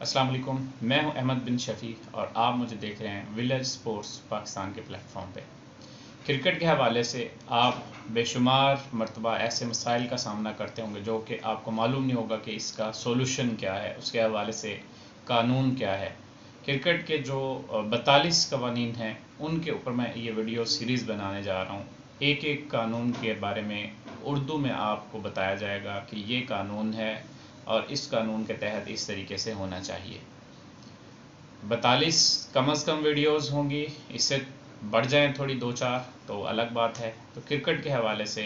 अस्सलाम वालेकुम, मैं हूं अहमद बिन शफ़ी और आप मुझे देख रहे हैं विलेज स्पोर्ट्स पाकिस्तान के प्लेटफॉर्म पे। क्रिकेट के हवाले से आप बेशुमार मरतबा ऐसे मसाइल का सामना करते होंगे जो कि आपको मालूम नहीं होगा कि इसका सोल्यूशन क्या है, उसके हवाले से कानून क्या है। क्रिकेट के जो 42 कवानीन हैं उनके ऊपर मैं ये वीडियो सीरीज़ बनाने जा रहा हूँ। एक एक कानून के बारे में उर्दू में आपको बताया जाएगा कि ये कानून है और इस कानून के तहत इस तरीके से होना चाहिए। 42 कम अज़ कम वीडियोज़ होंगी, इससे बढ़ जाएं थोड़ी 2-4 तो अलग बात है। तो क्रिकेट के हवाले से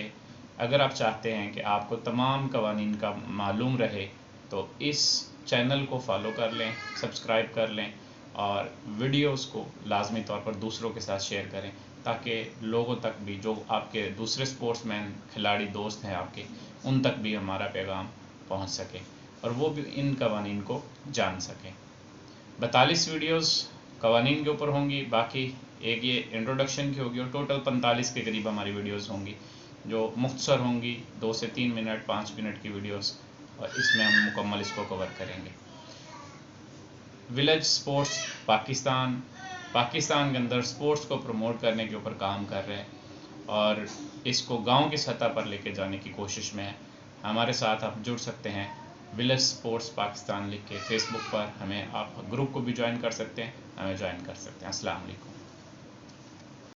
अगर आप चाहते हैं कि आपको तमाम कवानीन का मालूम रहे तो इस चैनल को फॉलो कर लें, सब्सक्राइब कर लें और वीडियोस को लाजमी तौर पर दूसरों के साथ शेयर करें ताकि लोगों तक भी, जो आपके दूसरे स्पोर्ट्समैन खिलाड़ी दोस्त हैं आपके, उन तक भी हमारा पैगाम पहुंच सके और वो भी इन कवानीन को जान सकें। 42 वीडियोस कवानीन के ऊपर होंगी, बाकी एक ये इंट्रोडक्शन की होगी और टोटल 45 के करीब हमारी वीडियोस होंगी जो मुख्तसर होंगी, 2 से 3 मिनट 5 मिनट की वीडियोस, और इसमें हम मुकम्मल इसको कवर करेंगे। विलेज स्पोर्ट्स पाकिस्तान के अंदर स्पोर्ट्स को प्रमोट करने के ऊपर काम कर रहे हैं और इसको गांव की सतह पर लेके जाने की कोशिश में है। हमारे साथ आप जुड़ सकते हैं विलेज स्पोर्ट्स पाकिस्तान लिख के फेसबुक पर, हमें आप ग्रुप को भी ज्वाइन कर सकते हैं, हमें ज्वाइन कर सकते हैं। अस्सलाम वालेकुम।